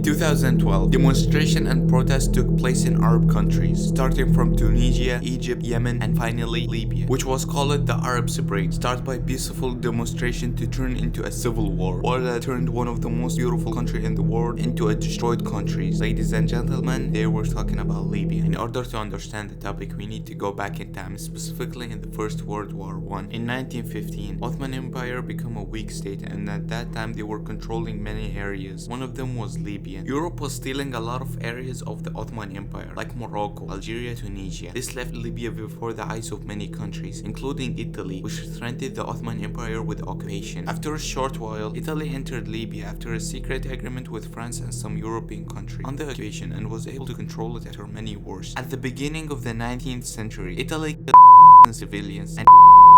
2012, demonstration and protests took place in Arab countries, starting from Tunisia, Egypt, Yemen, and finally Libya, which was called the Arab Spring, started by peaceful demonstration to turn into a civil war that turned one of the most beautiful countries in the world into a destroyed country. Ladies and gentlemen, they were talking about Libya. In order to understand the topic, we need to go back in time, specifically in the First World War I. In 1915, Ottoman Empire became a weak state, and at that time they were controlling many areas. One of them was Libya. Europe was stealing a lot of areas of the Ottoman Empire, like Morocco, Algeria, Tunisia. This left Libya before the eyes of many countries, including Italy, which threatened the Ottoman Empire with occupation. After a short while, Italy entered Libya after a secret agreement with France and some European countries on the occupation and was able to control it after many wars. At the beginning of the 19th century, Italy killed civilians and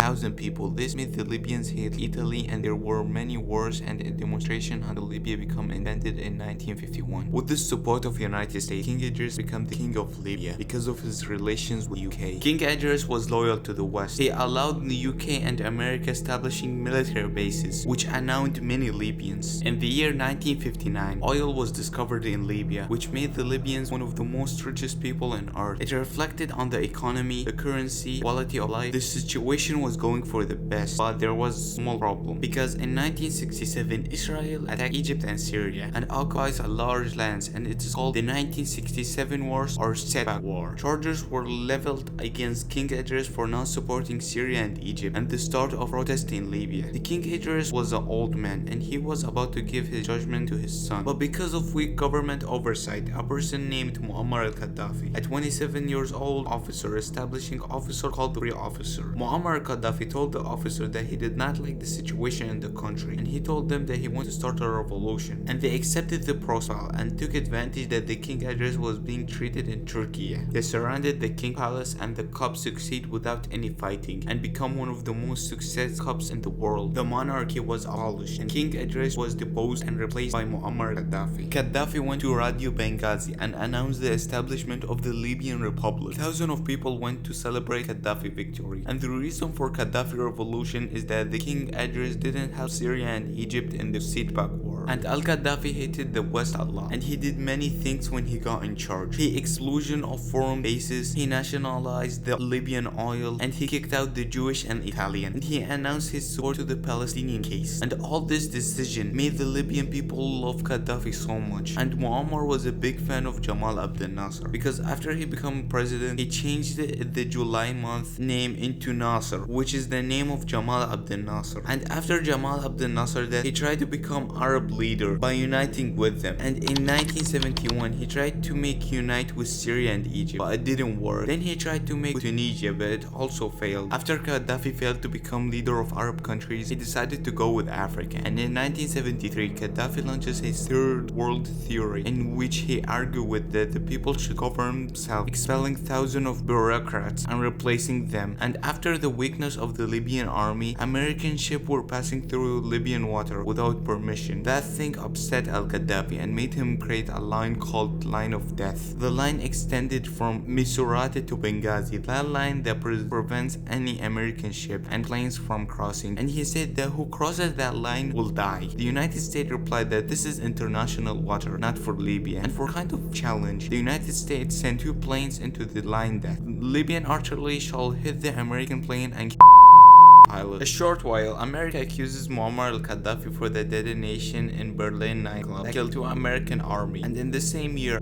1,000 people. This made the Libyans hate Italy, and there were many wars and a demonstration until Libya became independent in 1951. With the support of the United States, King Idris became the king of Libya because of his relations with UK. King Idris was loyal to the West. He allowed the UK and America establishing military bases, which annoyed many Libyans. In the year 1959, oil was discovered in Libya, which made the Libyans one of the most richest people on earth. It reflected on the economy, the currency, quality of life. The situation was going for the best, but there was a small problem, because in 1967 Israel attacked Egypt and Syria and occupies a large lands, and it is called the 1967 Wars or Setback War. Charges were leveled against King Idris for not supporting Syria and Egypt and the start of protests in Libya. The King Idris was an old man and he was about to give his judgment to his son, but because of weak government oversight, a person named Muammar al-Gaddafi, a 27 years old officer, establishing officer called the officer. Muammar Gaddafi told the officer that he did not like the situation in the country, and he told them that he wanted to start a revolution, and they accepted the proposal and took advantage that the King Idris was being treated in Turkey. They surrounded the king palace, and the coup succeeded without any fighting and become one of the most successful coups in the world. The monarchy was abolished and King Idris was deposed and replaced by Muammar Gaddafi. Gaddafi went to Radio Benghazi and announced the establishment of the Libyan Republic. Thousands of people went to celebrate Gaddafi victory, and the reason for Gaddafi revolution is that the King Idris didn't help Syria and Egypt in the setback war, and al-Gaddafi hated the West a lot, and he did many things when he got in charge. He explosion of foreign bases, he nationalized the Libyan oil, and he kicked out the Jewish and Italian, and he announced his support to the Palestinian case. And all this decision made the Libyan people love Gaddafi so much, and Muammar was a big fan of Jamal Abdel Nasser, because after he became president, he changed the July month name into Nasser, which is the name of Jamal Abdel Nasser. And after Jamal Abdel Nasser death, he tried to become Arab leader by uniting with them, and in 1971 he tried to make unite with Syria and Egypt, but it didn't work. Then he tried to make with Tunisia, but it also failed. After Gaddafi failed to become leader of Arab countries, he decided to go with Africa, and in 1973 Gaddafi launches his third world theory, in which he argued with that the people should govern themselves, expelling thousands of bureaucrats and replacing them. And after the weakness of the Libyan army, American ships were passing through Libyan water without permission. That thing upset al-Gaddafi and made him create a line called Line of Death. The line extended from Misurata to Benghazi, that line that prevents any American ship and planes from crossing, and he said that who crosses that line will die. The United States replied that this is international water, not for Libya, and for kind of challenge, the United States sent 2 planes into the line that Libyan artillery shall hit the American plane and pilot. A short while, America accuses Muammar al-Gaddafi for the detonation in Berlin nightclub that killed 2 American army, and in the same year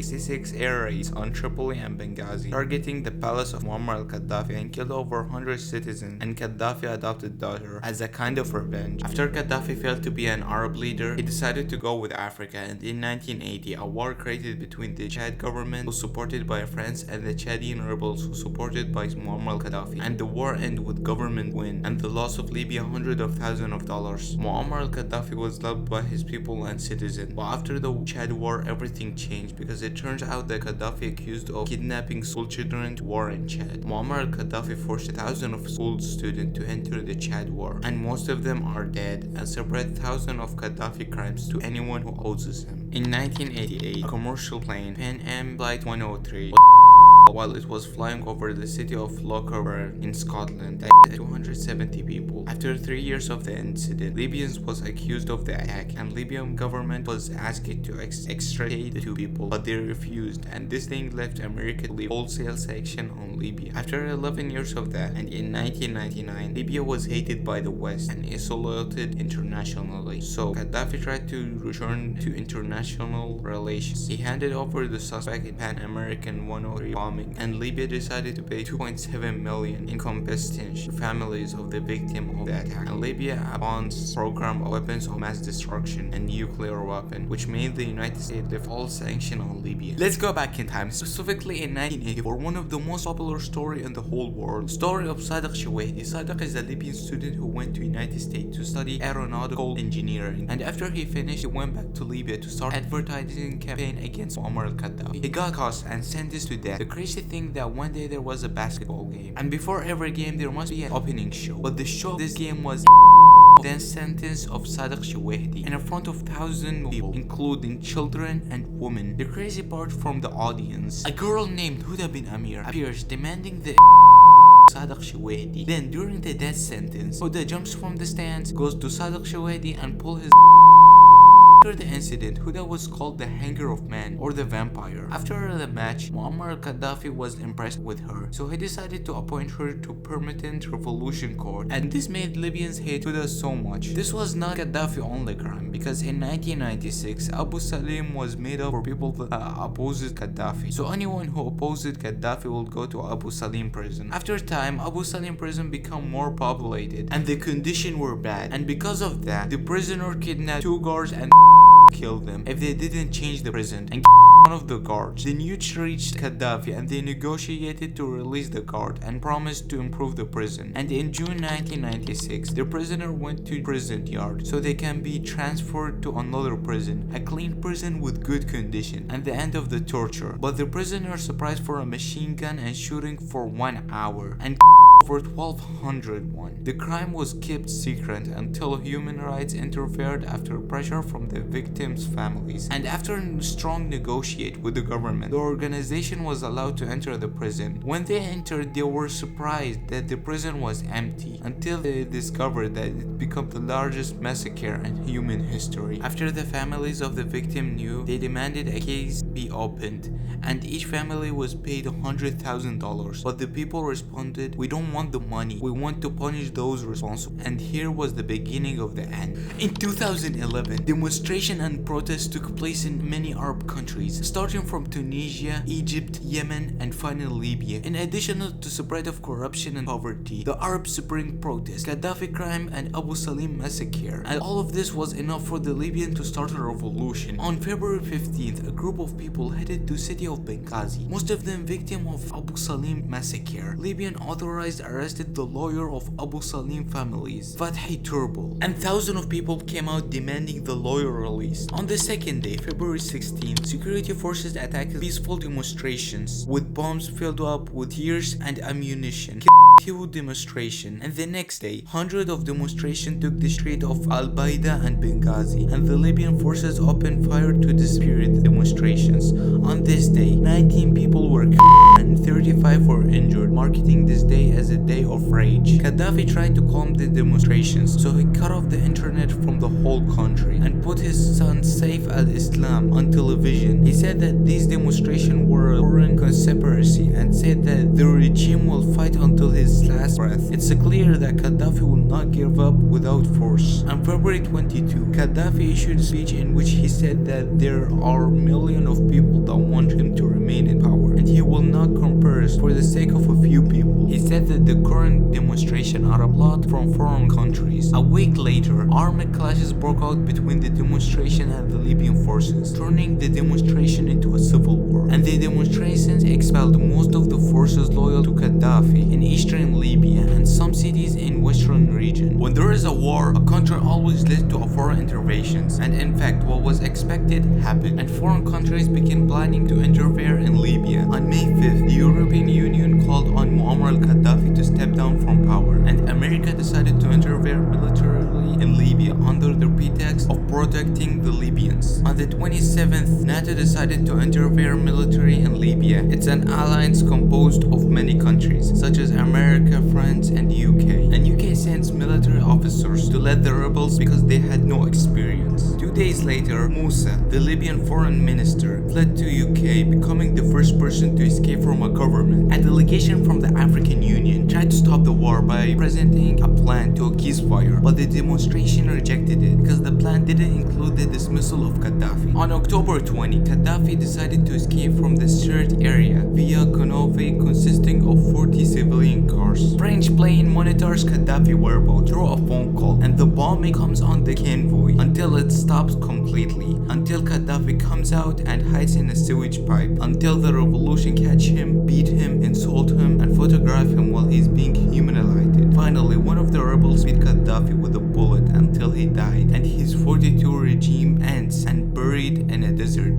66 air raids on Tripoli and Benghazi, targeting the palace of Muammar al-Gaddafi, and killed over 100 citizens and Gaddafi adopted daughter as a kind of revenge. After Gaddafi failed to be an Arab leader, he decided to go with Africa, and in 1980 a war created between the Chad government, who supported by France, and the Chadian rebels, who supported by Muammar al-Gaddafi, and the war ended with government win and the loss of Libya hundreds of thousands of dollars. Muammar al-Gaddafi was loved by his people and citizens, but after the Chad war everything changed, because it turns out that Gaddafi accused of kidnapping school children to war in Chad. Muammar al-Gaddafi forced thousands of school students to enter the Chad war, and most of them are dead, and spread thousands of Gaddafi crimes to anyone who opposes him. In 1988, a commercial plane, Pan Am Flight 103, while it was flying over the city of Locarno in Scotland. 270 people. After 3 years of the incident, Libyans was accused of the attack, and Libyan government was asked to extradite the two people, but they refused, and this thing left America to leave wholesale sanction on Libya. After 11 years of that, and in 1999, Libya was hated by the West and isolated internationally. So Gaddafi tried to return to international relations. He handed over the suspect in Pan American 103 bombing, and Libya decided to pay 2.7 million in compensation to families of the victim of the attack. And Libya abandons program of weapons of mass destruction and nuclear weapon, which made the United States lift all sanction on Libya. Let's go back in time, specifically in 1984, one of the most popular story in the whole world. Story of Sadiq Shawahdi. Sadiq is a Libyan student who went to United States to study aeronautical engineering, and after he finished, he went back to Libya to start advertising campaign against Muammar al-Gaddafi. He got caught and sentenced to death. The crazy thing that one day there was a basketball game, and before every game there must be an opening show, but the show of this game was then sentence of Sadiq Shawahdi in front of thousands of people, including children and women. The crazy part from the audience, a girl named Huda bin Amir appears demanding the Sadiq Shawahdi. Then during the death sentence, Huda jumps from the stands, goes to Sadiq Shawahdi and pulls his. After the incident, Huda was called the Hanger of Man or the Vampire. After the match, Muammar al-Gaddafi was impressed with her, so he decided to appoint her to Permanent Revolution Court, and this made Libyans hate Huda so much. This was not Gaddafi only crime, because in 1996, Abu Salim was made up for people that opposed Gaddafi, so anyone who opposed Gaddafi will go to Abu Salim prison. After time, Abu Salim prison became more populated, and the conditions were bad, and because of that, the prisoner kidnapped 2 guards and killed them if they didn't change the prison and one of the guards. The news reached Gaddafi and they negotiated to release the guard and promised to improve the prison. And in June 1996, the prisoner went to prison yard so they can be transferred to another prison, a clean prison with good condition, and the end of the torture. But the prisoner surprised for a machine gun and shooting for 1 hour and over 1201. The crime was kept secret until human rights interfered after pressure from the victims' families. And after strong negotiate with the government, the organization was allowed to enter the prison. When they entered, they were surprised that the prison was empty until they discovered that it became the largest massacre in human history. After the families of the victim knew, they demanded a case be opened, and each family was paid $100,000. But the people responded, "We don't want the money, we want to punish those responsible." And here was the beginning of the end. In 2011, demonstration and protests took place in many Arab countries, starting from Tunisia, Egypt, Yemen, and finally Libya. In addition to spread of corruption and poverty, the Arab Spring protests, Gaddafi crime, and Abu Salim massacre, and all of this was enough for the Libyan to start a revolution. On February 15th, a group of people headed to city of Benghazi, most of them victim of Abu Salim massacre. Libyan authorized arrested the lawyer of Abu Salim families, Fathi Turbo, and thousands of people came out demanding the lawyer release. On the second day, February 16th, security forces attacked peaceful demonstrations with bombs filled up with tears and ammunition. Demonstration, and the next day, hundreds of demonstrations took the street of Al-Baida and Benghazi, and the Libyan forces opened fire to dispirit the demonstrations. On this day, 19 people were killed and 35 were injured, marking this day as a day of rage. Gaddafi tried to calm the demonstrations, so he cut off the internet from the whole country and put his son Saif al-Islam on television. He said that these demonstrations were a foreign conspiracy and said that the regime will fight until his last breath. It's clear that Gaddafi will not give up without force. On February 22, Gaddafi issued a speech in which he said that there are millions of people that want him to remain in power, and he will not compromise for the sake of a few people. He said that the current demonstrations are a plot from foreign countries. A week later, armed clashes broke out between the demonstration and the Libyan forces, turning the demonstration into a civil war. And the demonstrations expelled most of the forces loyal to Gaddafi in eastern eastern Libya and some cities in western region. When there is a war, a country always leads to a foreign interventions, and in fact what was expected happened, and foreign countries began planning to interfere in Libya. On May 5th, the European Union called on Muammar al-Gaddafi to step down from power, and America decided to interfere militarily in Libya under the pretext of protecting the Libyans. On the 27th, NATO decided to interfere military in Libya. It's an alliance composed of many countries, such as America, France, and the UK. And UK sends military officers to lead the rebels because they had no experience. 2 days later, Musa, the Libyan foreign minister, fled to UK, becoming the first person to escape from a government. A delegation from the African Union tried to stop the war by presenting a plan to a ceasefire, but the demonstration rejected it because the plan didn't include the dismissal of Gaddafi. On October 20, Gaddafi decided to escape from the shared area via convoy consisting of 40 civilian cars. French plane monitors Gaddafi whereabouts through a phone call, and the bombing comes on the convoy until it stops completely, until Gaddafi comes out and hides in a sewage pipe, until the revolution catch him, beat him, insult him, and photograph him while he's being humiliated. Finally, one of the rebels beat Gaddafi with a bullet until he died, and his 42 regime ends and buried in a desert.